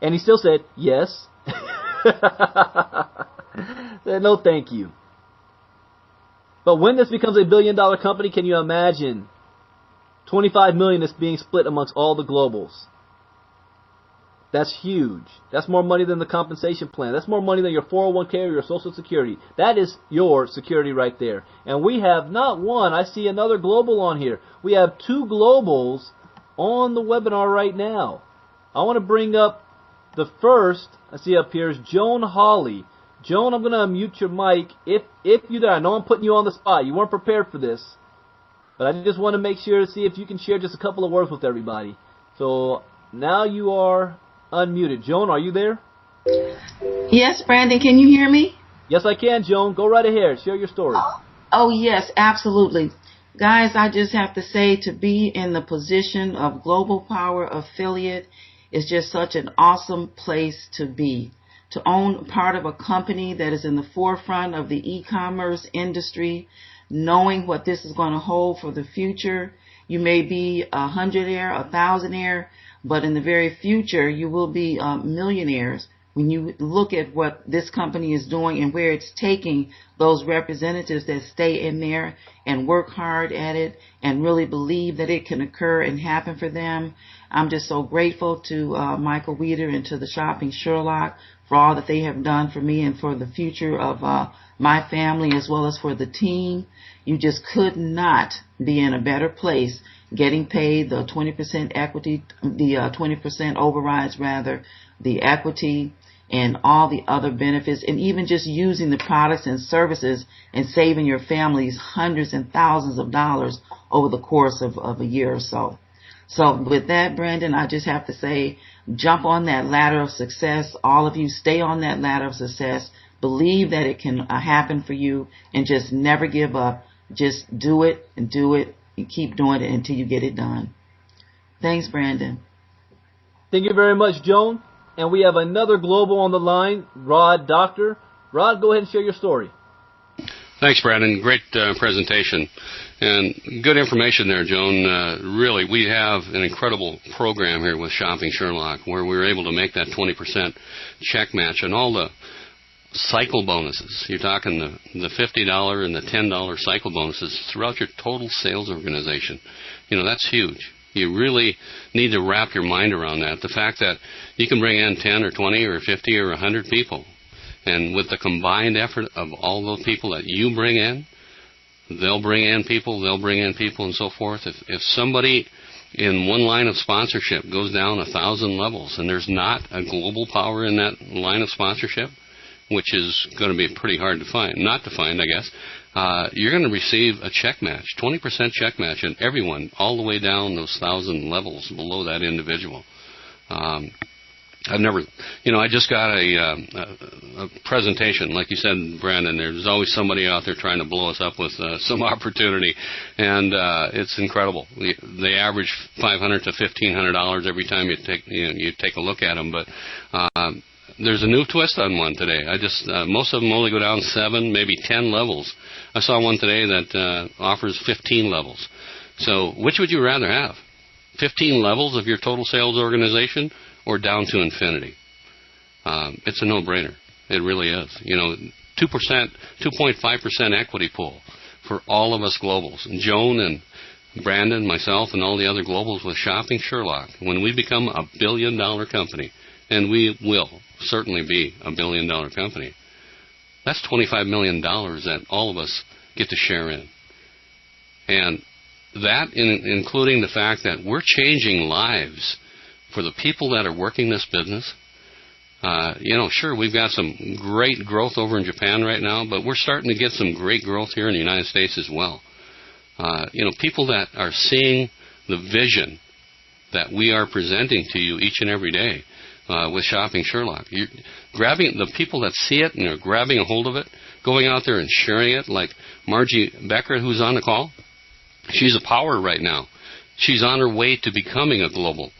And he still said, yes. Said, no, thank you. But when this becomes a billion-dollar company, can you imagine 25 million is being split amongst all the globals? That's huge. That's more money than the compensation plan. That's more money than your 401k or your Social Security. That is your security right there. And we have not one. I see another global on here. We have 2 globals on the webinar right now. I want to bring up the first. I see up here is Joan Hawley. Joan, I'm going to unmute your mic. If you're there, I know I'm putting you on the spot. You weren't prepared for this. But I just want to make sure to see if you can share just a couple of words with everybody. So now you are unmuted. Joan, are you there? Yes, Brandon, can you hear me? Yes, I can, Joan. Go right ahead. Share your story. Oh, yes, absolutely. Guys, I just have to say, to be in the position of Global Power Affiliate is just such an awesome place to be. To own part of a company that is in the forefront of the e-commerce industry, knowing what this is going to hold for the future. You may be a hundredaire, a thousandaire, but in the very future, you will be millionaires when you look at what this company is doing and where it's taking those representatives that stay in there and work hard at it and really believe that it can occur and happen for them. I'm just so grateful to Michael Weeder and to the Shopping Sherlock for all that they have done for me and for the future of my family as well as for the team. You just could not be in a better place getting paid the 20% equity, the 20% overrides rather, the equity, and all the other benefits, and even just using the products and services and saving your families hundreds and thousands of dollars over the course of a year or so. So with that, Brandon, I just have to say, jump on that ladder of success. All of you stay on that ladder of success. Believe that it can happen for you and just never give up. Just do it and keep doing it until you get it done. Thanks, Brandon. Thank you very much, Joan. And we have another global on the line, Rod Doctor. Rod, go ahead and share your story. Thanks, Brandon. Great presentation. And good information there, Joan. Really, we have an incredible program here with Shopping Sherlock where we were able to make that 20% check match and all the cycle bonuses. You're talking the $50 and the $10 cycle bonuses throughout your total sales organization. You know, that's huge. You really need to wrap your mind around that. The fact that you can bring in 10 or 20 or 50 or 100 people, and with the combined effort of all those people that you bring in, they'll bring in people, and so forth. If somebody in one line of sponsorship goes down 1,000 levels and there's not a global power in that line of sponsorship, which is going to be pretty hard to find, not to find, I guess, you're going to receive a check match, 20% check match, and everyone, all the way down those 1,000 levels below that individual. I've never, I just got a presentation, like you said, Brandon. There's always somebody out there trying to blow us up with some opportunity, and it's incredible. They average $500 to $1,500 every time you take a look at them, but there's a new twist on one today. Most of them only go down 7, maybe 10 levels. I saw one today that offers 15 levels. So which would you rather have? 15 levels of your total sales organization or down to infinity. It's a no-brainer. It really is. 2%, 2.5% equity pool for all of us globals. And Joan and Brandon, myself, and all the other globals with Shopping Sherlock, when we become a billion-dollar company, and we will certainly be a billion-dollar company, that's $25 million that all of us get to share in. And that, including the fact that we're changing lives for the people that are working this business. Sure, we've got some great growth over in Japan right now, but we're starting to get some great growth here in the United States as well. People that are seeing the vision that we are presenting to you each and every day with Shopping Sherlock. You're grabbing the people that see it and are grabbing a hold of it, going out there and sharing it, like Margie Becker, who's on the call. She's a power right now. She's on her way to becoming a global,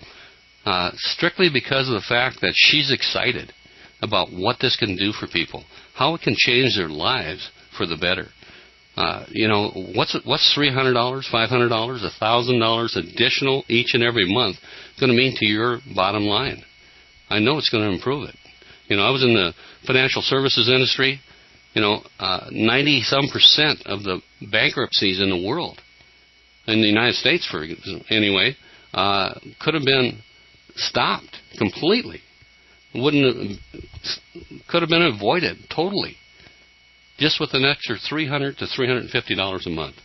strictly because of the fact that she's excited about what this can do for people, how it can change their lives for the better. What's $300, $500, $1,000 additional each and every month going to mean to your bottom line? I know it's going to improve it. I was in the financial services industry. 90-some% of the bankruptcies in the world, in the United States, could have been stopped completely. Could have been avoided totally, just with an extra $300 to $350 a month.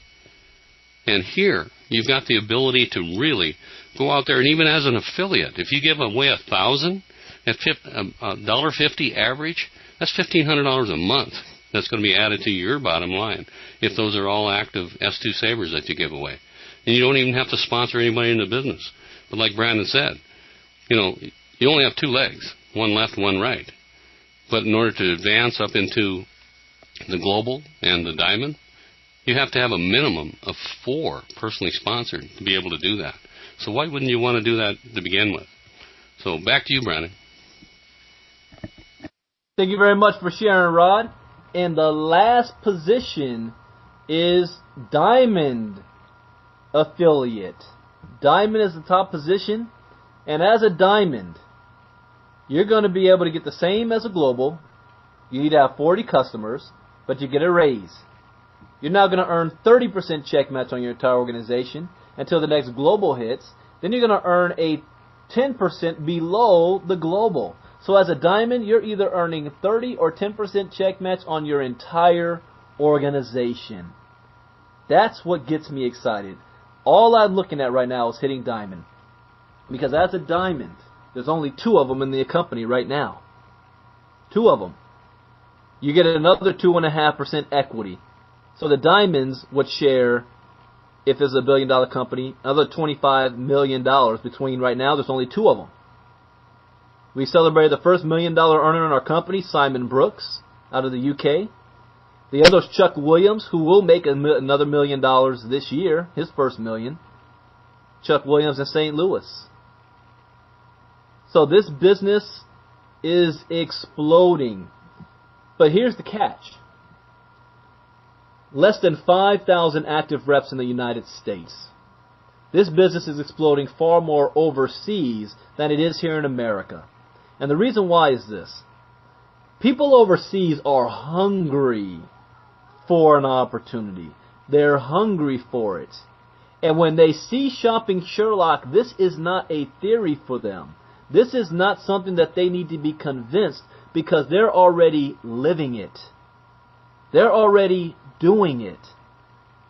And here, you've got the ability to really go out there, and even as an affiliate, if you give away $1,000 at $1.50 average, that's $1,500 a month. That's going to be added to your bottom line if those are all active S2 savers that you give away. And you don't even have to sponsor anybody in the business. But like Brandon said, you only have two legs, one left, one right. But in order to advance up into the global and the diamond, you have to have a minimum of 4 personally sponsored to be able to do that. So why wouldn't you want to do that to begin with? So back to you, Brandon. Thank you very much for sharing, Rod. And the last position is Diamond Affiliate. Diamond is the top position. And as a Diamond, you're going to be able to get the same as a Global. You need to have 40 customers, but you get a raise. You're now going to earn 30% check match on your entire organization until the next Global hits. Then you're going to earn a 10% below the Global. So as a Diamond, you're either earning 30 or 10% check match on your entire organization. That's what gets me excited. All I'm looking at right now is hitting Diamond. Because as a Diamond, there's only 2 of them in the company right now. 2 of them. You get another 2.5% equity. So the Diamonds would share, if it's a $1 billion company, another $25 million between right now. There's only 2 of them. We celebrated the first $1 million earner in our company, Simon Brooks, out of the UK. The other is Chuck Williams, who will make another $1 million this year, his first $1 million. Chuck Williams in St. Louis. So this business is exploding. But here's the catch. Less than 5,000 active reps in the United States. This business is exploding far more overseas than it is here in America. And the reason why is this. People overseas are hungry for an opportunity. They're hungry for it. And when they see Shopping Sherlock, this is not a theory for them. This is not something that they need to be convinced, because they're already living it. They're already doing it.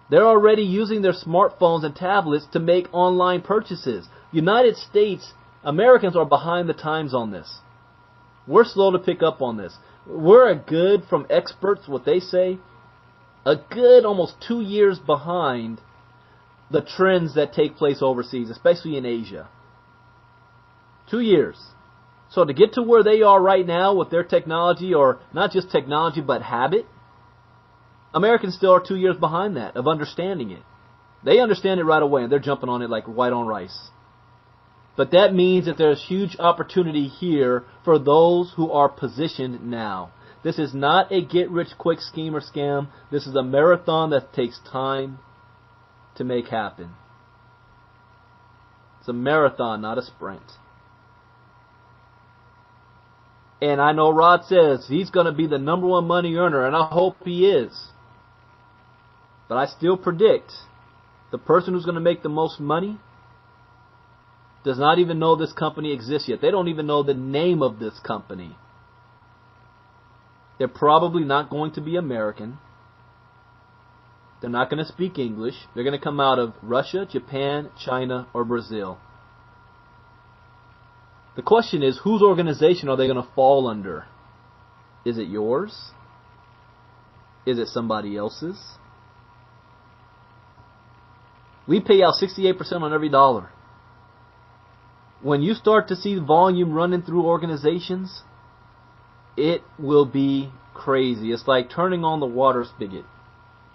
They're already using their smartphones and tablets to make online purchases. United States, Americans are behind the times on this. We're slow to pick up on this. We're a good, from experts, what they say, a good almost 2 years behind the trends that take place overseas, especially in Asia. 2 years. So to get to where they are right now with their technology, or not just technology but habit, Americans still are 2 years behind that, of understanding it. They understand it right away, and they're jumping on it like white on rice. But that means that there's huge opportunity here for those who are positioned now. This is not a get-rich-quick scheme or scam. This is a marathon that takes time to make happen. It's a marathon, not a sprint. And I know Rod says he's going to be the number one money earner, and I hope he is. But I still predict the person who's going to make the most money does not even know this company exists yet. They don't even know the name of this company. They're probably not going to be American. They're not going to speak English. They're going to come out of Russia, Japan, China, or Brazil. The question is, whose organization are they going to fall under? Is it yours? Is it somebody else's? We pay out 68% on every dollar. When you start to see volume running through organizations, it will be crazy. It's like turning on the water spigot.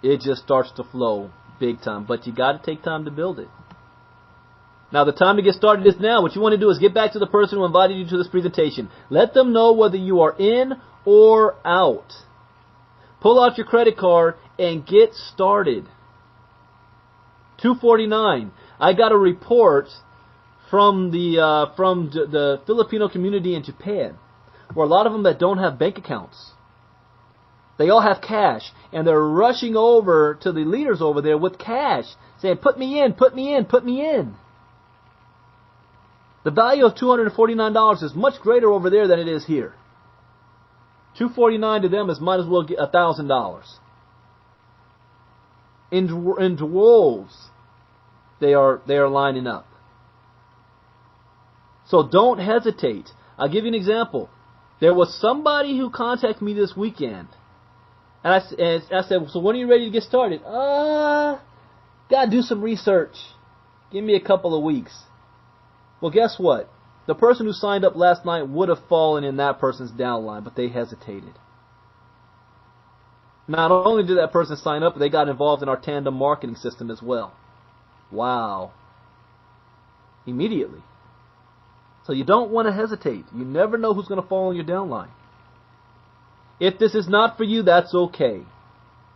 It just starts to flow big time. But you got to take time to build it. Now, the time to get started is now. What you want to do is get back to the person who invited you to this presentation. Let them know whether you are in or out. Pull out your credit card and get started. $249. I got a report from the Filipino community in Japan, where a lot of them that don't have bank accounts, they all have cash, and they're rushing over to the leaders over there with cash, saying, "Put me in, put me in, put me in." The value of $249 is much greater over there than it is here. $249 to them is might as well get $1,000. In droves, they are lining up. So don't hesitate. I'll give you an example. There was somebody who contacted me this weekend. And I said, "So when are you ready to get started?" Gotta do some research. Give me a couple of weeks. Well, guess what? The person who signed up last night would have fallen in that person's downline, but they hesitated. Not only did that person sign up, but they got involved in our tandem marketing system as well. Wow. Immediately. So you don't want to hesitate. You never know who's going to fall on your downline. If this is not for you, that's okay.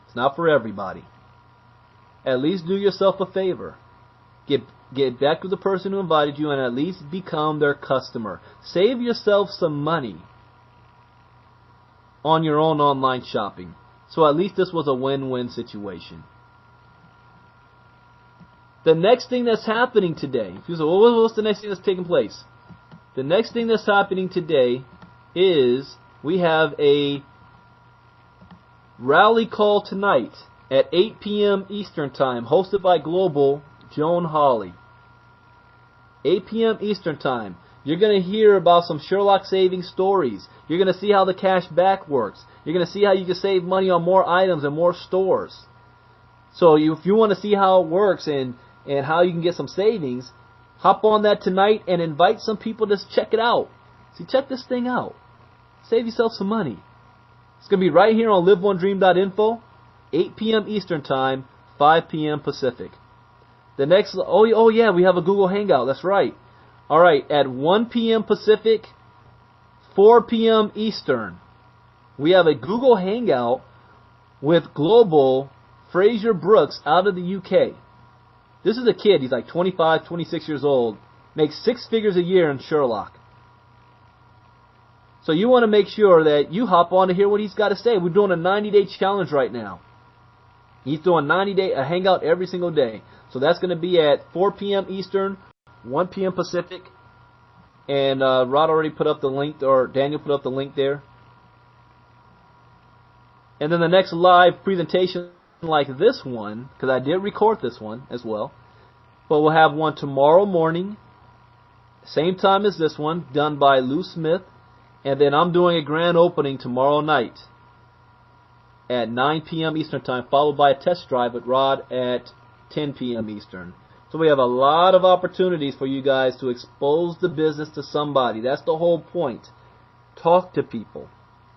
It's not for everybody. At least do yourself a favor. Get back to the person who invited you and at least become their customer. Save yourself some money on your own online shopping. So at least this was a win-win situation. The next thing that's happening today, if you say, well, what's the next thing that's taking place? The next thing that's happening today is we have a rally call tonight at 8 p.m. Eastern Time, hosted by Global Joan Hawley. 8 p.m. Eastern Time. You're going to hear about some Sherlock saving stories. You're going to see how the cash back works. You're going to see how you can save money on more items and more stores. So if you want to see how it works and how you can get some savings, hop on that tonight and invite some people to check it out. See, check this thing out. Save yourself some money. It's going to be right here on liveonedream.info, 8 p.m. Eastern Time, 5 p.m. Pacific. The next, oh yeah, we have a Google Hangout. That's right. All right, at 1 p.m. Pacific, 4 p.m. Eastern, we have a Google Hangout with Global Fraser Brooks out of the UK. This is a kid. He's like 25, 26 years old. Makes 6 figures a year in Sherlock. So you want to make sure that you hop on to hear what he's got to say. We're doing a 90-day challenge right now. He's doing a hangout every single day. So that's going to be at 4 p.m. Eastern, 1 p.m. Pacific. And Rod already put up the link, or Daniel put up the link there. And then the next live presentation like this one, because I did record this one as well, but we'll have one tomorrow morning, same time as this one, done by Lou Smith. And then I'm doing a grand opening tomorrow night at 9 p.m. Eastern Time, followed by a test drive with Rod at 10 p.m. Eastern. So we have a lot of opportunities for you guys to expose the business to somebody. That's the whole point. Talk to people.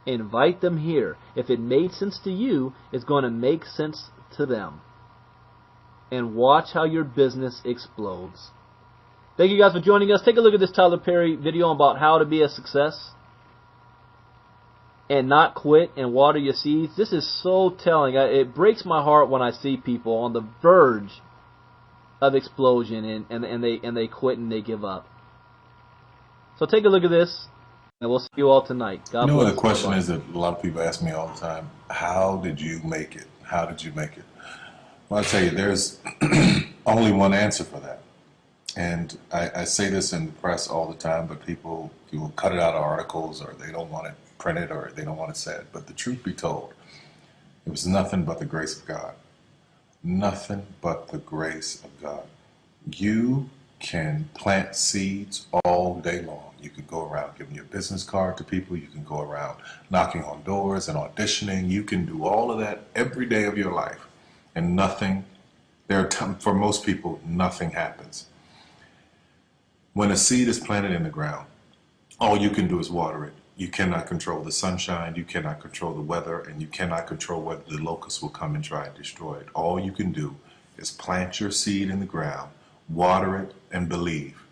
Invite them here. If it made sense to you, it's going to make sense to them. And watch how your business explodes. Thank you guys for joining us. Take a look at this Tyler Perry video about how to be a success and not quit and water your seeds. This is so telling. It breaks my heart when I see people on the verge of explosion, and they quit and they give up. So take a look at this, and we'll see you all tonight. God You know what bless. the question Bye-bye. is that a lot of people ask me all the time? How did you make it? How did you make it? Well, I tell you, there's only one answer for that. And I say this in the press all the time, but people will cut it out of articles, or they don't want it printed, or they don't want it said. But the truth be told, it was nothing but the grace of God. Nothing but the grace of God. You can plant seeds all day long. You can go around giving your business card to people. You can go around knocking on doors and auditioning. You can do all of that every day of your life. And nothing, for most people, nothing happens. When a seed is planted in the ground, all you can do is water it. You cannot control the sunshine, you cannot control the weather, and you cannot control whether the locusts will come and try and destroy it. All you can do is plant your seed in the ground, water it, and believe.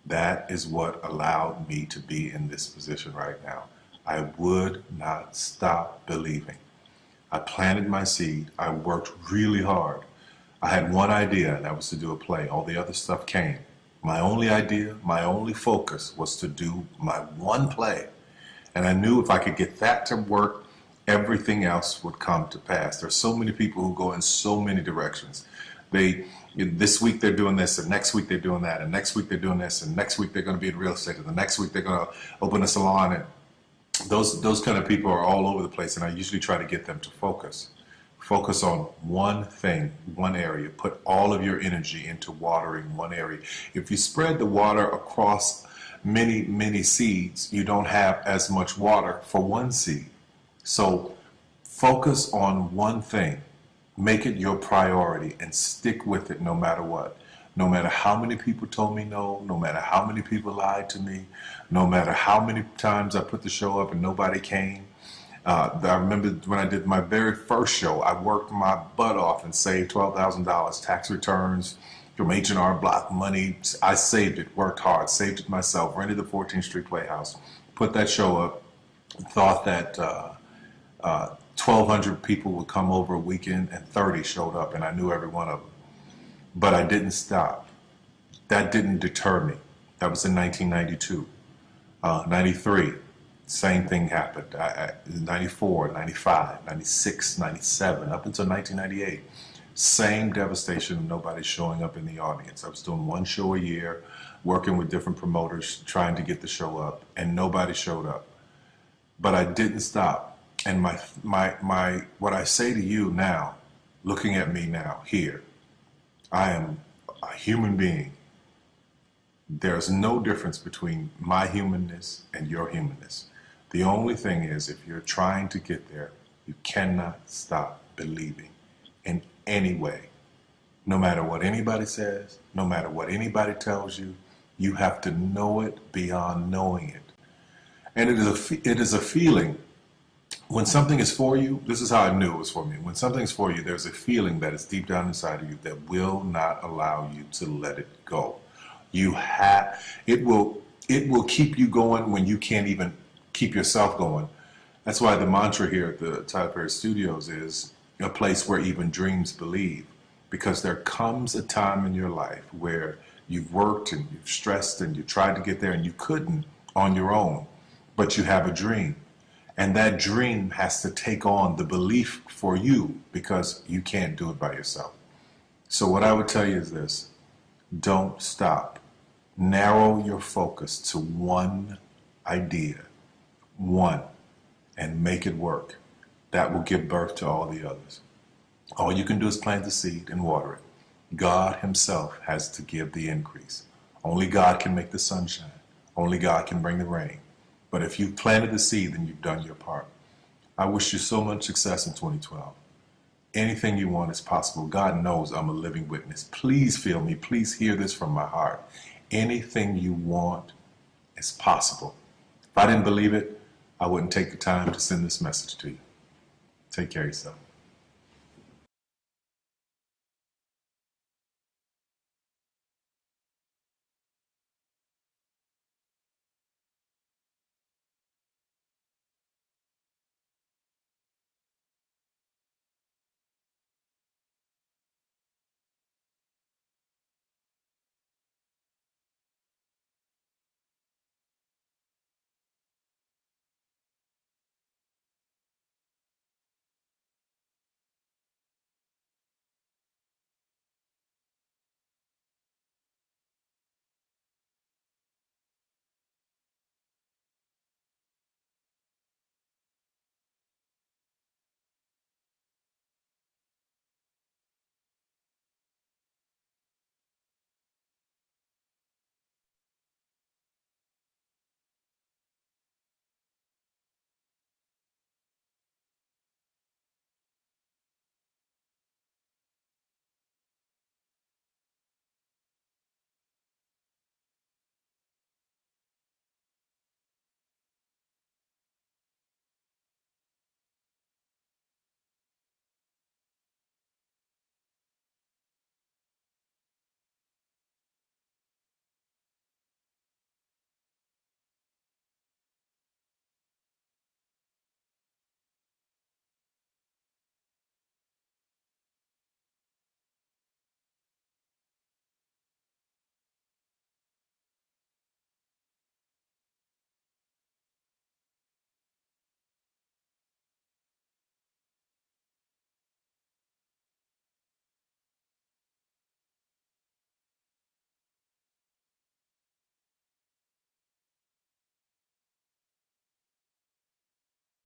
That is what allowed me to be in this position right now. I would not stop believing. I planted my seed. I worked really hard. I had one idea, and that was to do a play. All the other stuff came. My only idea, my only focus was to do my one play. And I knew if I could get that to work, everything else would come to pass. There's so many people who go in so many directions. This week they're doing this, and next week they're doing that, and next week they're doing this, and next week they're going to be in real estate, and the next week they're going to open a salon. And those kind of people are all over the place, and I usually try to get them to focus. Focus on one thing, one area. Put all of your energy into watering one area. If you spread the water across many, many seeds, you don't have as much water for one seed. So focus on one thing. Make it your priority and stick with it no matter what. No matter how many people told me no, no matter how many people lied to me, no matter how many times I put the show up and nobody came. I remember when I did my very first show, I worked my butt off and saved $12,000 tax returns from H&R Block money. I saved it, worked hard, saved it myself, rented the 14th Street Playhouse, put that show up, thought that 1,200 people would come over a weekend, and 30 showed up, and I knew every one of them. But I didn't stop. That didn't deter me. That was in 1992. 93. Same thing happened. 94, 95, 96, 97, up until 1998. Same devastation, nobody showing up in the audience. I was doing one show a year, working with different promoters, trying to get the show up, and nobody showed up. But I didn't stop. And what I say to you now, looking at me now, here, I am a human being. There's no difference between my humanness and your humanness. The only thing is, if you're trying to get there, you cannot stop believing in any way. No matter what anybody says, no matter what anybody tells you, you have to know it beyond knowing it. And it is a feeling. When something is for you, this is how I knew it was for me. When something's for you, there's a feeling that is deep down inside of you that will not allow you to let it go. It will keep you going when you can't even keep yourself going. That's why the mantra here at the Tyler Perry Studios is a place where even dreams believe. Because there comes a time in your life where you've worked and you've stressed and you tried to get there and you couldn't on your own, but you have a dream. And that dream has to take on the belief for you because you can't do it by yourself. So what I would tell you is this: don't stop. Narrow your focus to one idea, one, and make it work. That will give birth to all the others. All you can do is plant the seed and water it. God himself has to give the increase. Only God can make the sunshine. Only God can bring the rain. But if you've planted the seed, then you've done your part. I wish you so much success in 2012. Anything you want is possible. God knows I'm a living witness. Please feel me. Please hear this from my heart. Anything you want is possible. If I didn't believe it, I wouldn't take the time to send this message to you. Take care of yourself.